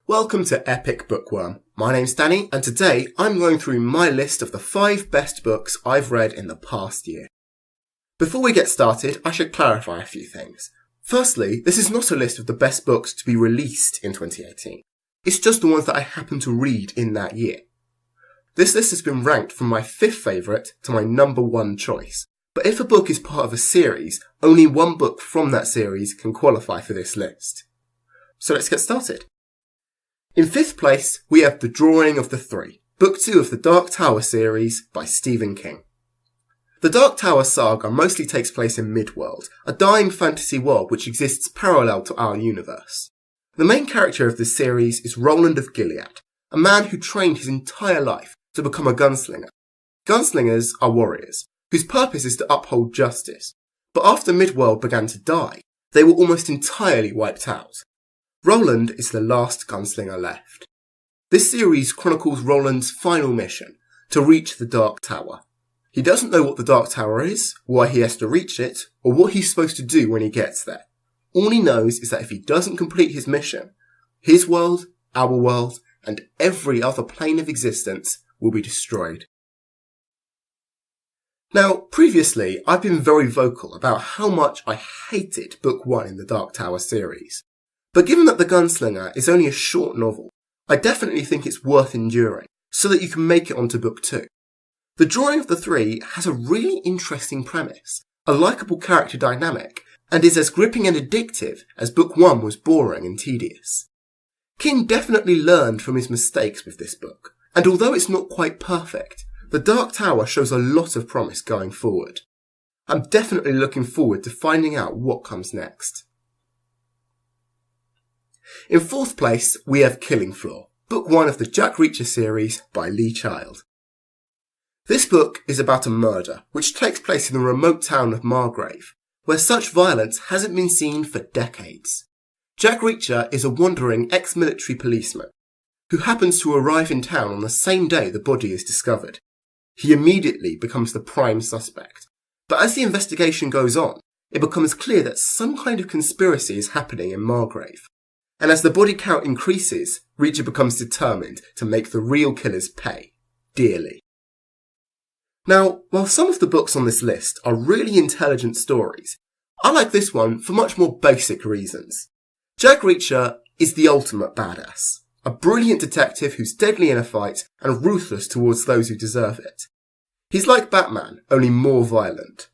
Welcome to Epic Bookworm. My name's Danny, and today I'm going through my list of the 5 best books I've read in the past year. Before we get started, I should clarify a few things. Firstly, this is not a list of the best books to be released in 2018. It's just the ones that I happened to read in that year. This list has been ranked from my 5th favourite to my number 1 choice. But if a book is part of a series, only one book from that series can qualify for this list. So let's get started. In 5th place, we have The Drawing of the Three, Book 2 of the Dark Tower series by Stephen King. The Dark Tower saga mostly takes place in Midworld, a dying fantasy world which exists parallel to our universe. The main character of this series is Roland of Gilead, a man who trained his entire life to become a gunslinger. Gunslingers are warriors, whose purpose is to uphold justice, but after Midworld began to die, they were almost entirely wiped out. Roland is the last gunslinger left. This series chronicles Roland's final mission, to reach the Dark Tower. He doesn't know what the Dark Tower is, why he has to reach it, or what he's supposed to do when he gets there. All he knows is that if he doesn't complete his mission, his world, our world, and every other plane of existence will be destroyed. Now, previously, I've been very vocal about how much I hated Book 1 in the Dark Tower series. But given that The Gunslinger is only a short novel, I definitely think it's worth enduring, so that you can make it onto Book 2. The Drawing of the Three has a really interesting premise, a likeable character dynamic, and is as gripping and addictive as Book 1 was boring and tedious. King definitely learned from his mistakes with this book, and although it's not quite perfect, The Dark Tower shows a lot of promise going forward. I'm definitely looking forward to finding out what comes next. In 4th place, we have Killing Floor, Book 1 of the Jack Reacher series by Lee Child. This book is about a murder which takes place in the remote town of Margrave, where such violence hasn't been seen for decades. Jack Reacher is a wandering ex-military policeman who happens to arrive in town on the same day the body is discovered. He immediately becomes the prime suspect, but as the investigation goes on, it becomes clear that some kind of conspiracy is happening in Margrave. And as the body count increases, Reacher becomes determined to make the real killers pay, dearly. Now, while some of the books on this list are really intelligent stories, I like this one for much more basic reasons. Jack Reacher is the ultimate badass, a brilliant detective who's deadly in a fight and ruthless towards those who deserve it. He's like Batman, only more violent.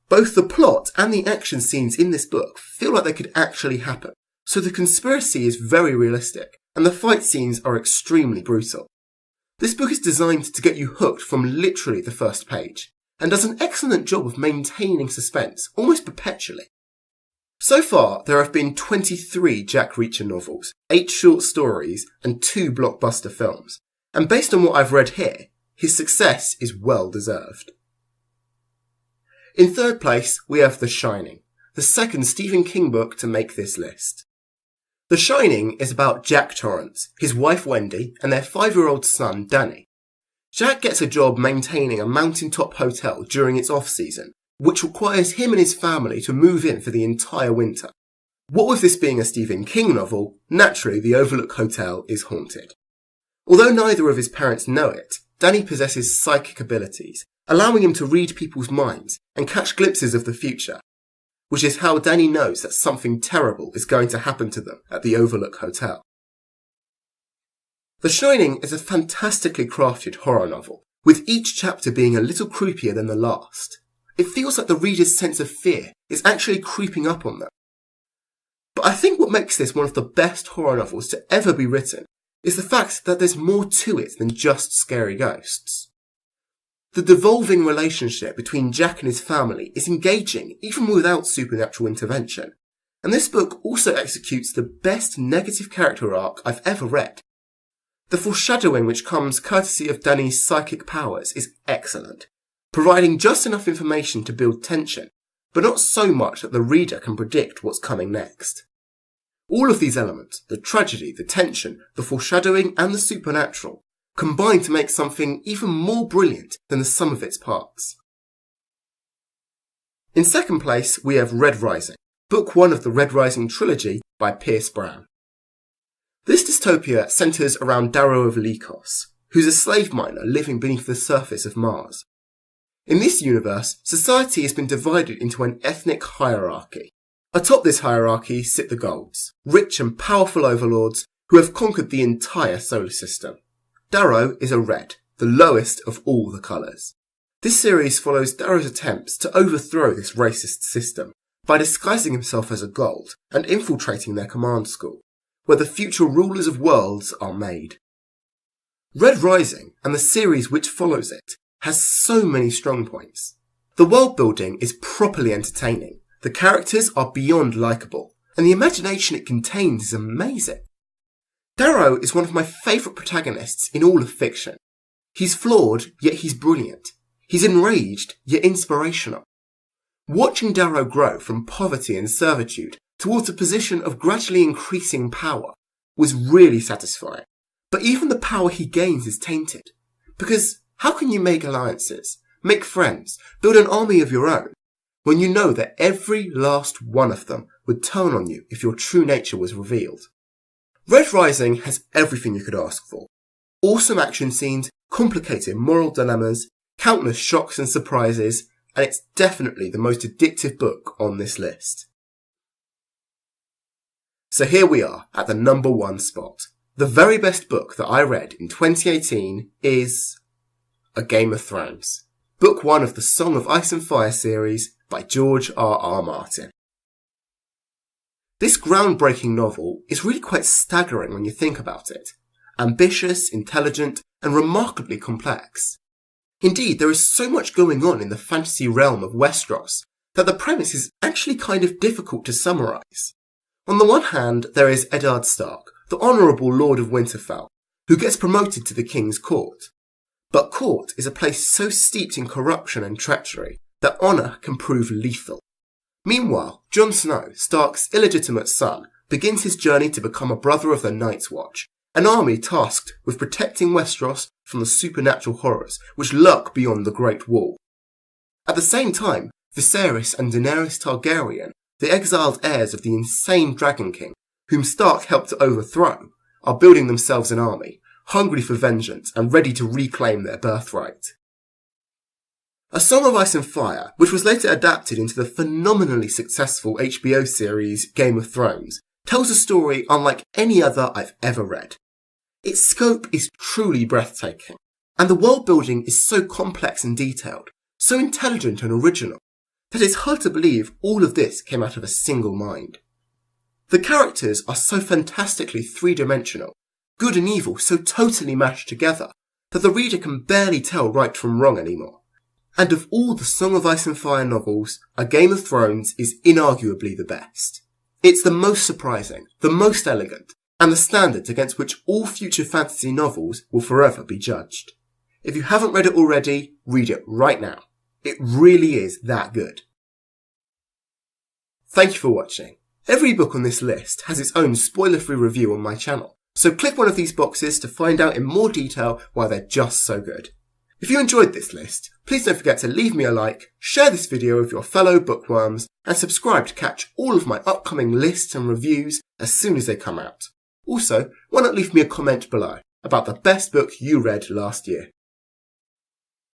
Both the plot and the action scenes in this book feel like they could actually happen. So the conspiracy is very realistic, and the fight scenes are extremely brutal. This book is designed to get you hooked from literally the first page, and does an excellent job of maintaining suspense, almost perpetually. So far, there have been 23 Jack Reacher novels, 8 short stories, and 2 blockbuster films, and based on what I've read here, his success is well deserved. In 3rd place, we have The Shining, the second Stephen King book to make this list. The Shining is about Jack Torrance, his wife Wendy, and their 5-year-old son Danny. Jack gets a job maintaining a mountaintop hotel during its off-season, which requires him and his family to move in for the entire winter. What with this being a Stephen King novel, naturally the Overlook Hotel is haunted. Although neither of his parents know it, Danny possesses psychic abilities, allowing him to read people's minds and catch glimpses of the future, which is how Danny knows that something terrible is going to happen to them at the Overlook Hotel. The Shining is a fantastically crafted horror novel, with each chapter being a little creepier than the last. It feels like the reader's sense of fear is actually creeping up on them. But I think what makes this one of the best horror novels to ever be written is the fact that there's more to it than just scary ghosts. The devolving relationship between Jack and his family is engaging even without supernatural intervention, and this book also executes the best negative character arc I've ever read. The foreshadowing which comes courtesy of Danny's psychic powers is excellent, providing just enough information to build tension, but not so much that the reader can predict what's coming next. All of these elements, the tragedy, the tension, the foreshadowing and the supernatural, combine to make something even more brilliant than the sum of its parts. In 2nd place, we have Red Rising, Book 1 of the Red Rising trilogy by Pierce Brown. This dystopia centres around Darrow of Lycos, who's a slave miner living beneath the surface of Mars. In this universe, society has been divided into an ethnic hierarchy. Atop this hierarchy sit the Golds, rich and powerful overlords who have conquered the entire solar system. Darrow is a red, the lowest of all the colours. This series follows Darrow's attempts to overthrow this racist system by disguising himself as a Gold and infiltrating their command school, where the future rulers of worlds are made. Red Rising, and the series which follows it, has so many strong points. The world building is properly entertaining, the characters are beyond likeable, and the imagination it contains is amazing. Darrow is one of my favourite protagonists in all of fiction. He's flawed, yet he's brilliant. He's enraged, yet inspirational. Watching Darrow grow from poverty and servitude towards a position of gradually increasing power was really satisfying. But even the power he gains is tainted. Because how can you make alliances, make friends, build an army of your own, when you know that every last one of them would turn on you if your true nature was revealed? Red Rising has everything you could ask for. Awesome action scenes, complicated moral dilemmas, countless shocks and surprises, and it's definitely the most addictive book on this list. So here we are at the number 1 spot. The very best book that I read in 2018 is A Game of Thrones, book 1 of the Song of Ice and Fire series by George R.R. Martin. This groundbreaking novel is really quite staggering when you think about it. Ambitious, intelligent, and remarkably complex. Indeed, there is so much going on in the fantasy realm of Westeros that the premise is actually kind of difficult to summarise. On the one hand, there is Eddard Stark, the honourable Lord of Winterfell, who gets promoted to the King's Court. But court is a place so steeped in corruption and treachery that honour can prove lethal. Meanwhile, Jon Snow, Stark's illegitimate son, begins his journey to become a brother of the Night's Watch, an army tasked with protecting Westeros from the supernatural horrors which lurk beyond the Great Wall. At the same time, Viserys and Daenerys Targaryen, the exiled heirs of the insane Dragon King, whom Stark helped to overthrow, are building themselves an army, hungry for vengeance and ready to reclaim their birthright. A Song of Ice and Fire, which was later adapted into the phenomenally successful HBO series Game of Thrones, tells a story unlike any other I've ever read. Its scope is truly breathtaking, and the world building is so complex and detailed, so intelligent and original, that it's hard to believe all of this came out of a single mind. The characters are so fantastically three-dimensional, good and evil so totally mashed together, that the reader can barely tell right from wrong anymore. And of all the Song of Ice and Fire novels, A Game of Thrones is inarguably the best. It's the most surprising, the most elegant, and the standards against which all future fantasy novels will forever be judged. If you haven't read it already, read it right now. It really is that good. Thank you for watching. Every book on this list has its own spoiler-free review on my channel, so click one of these boxes to find out in more detail why they're just so good. If you enjoyed this list, please don't forget to leave me a like, share this video with your fellow bookworms, and subscribe to catch all of my upcoming lists and reviews as soon as they come out. Also, why not leave me a comment below about the best book you read last year?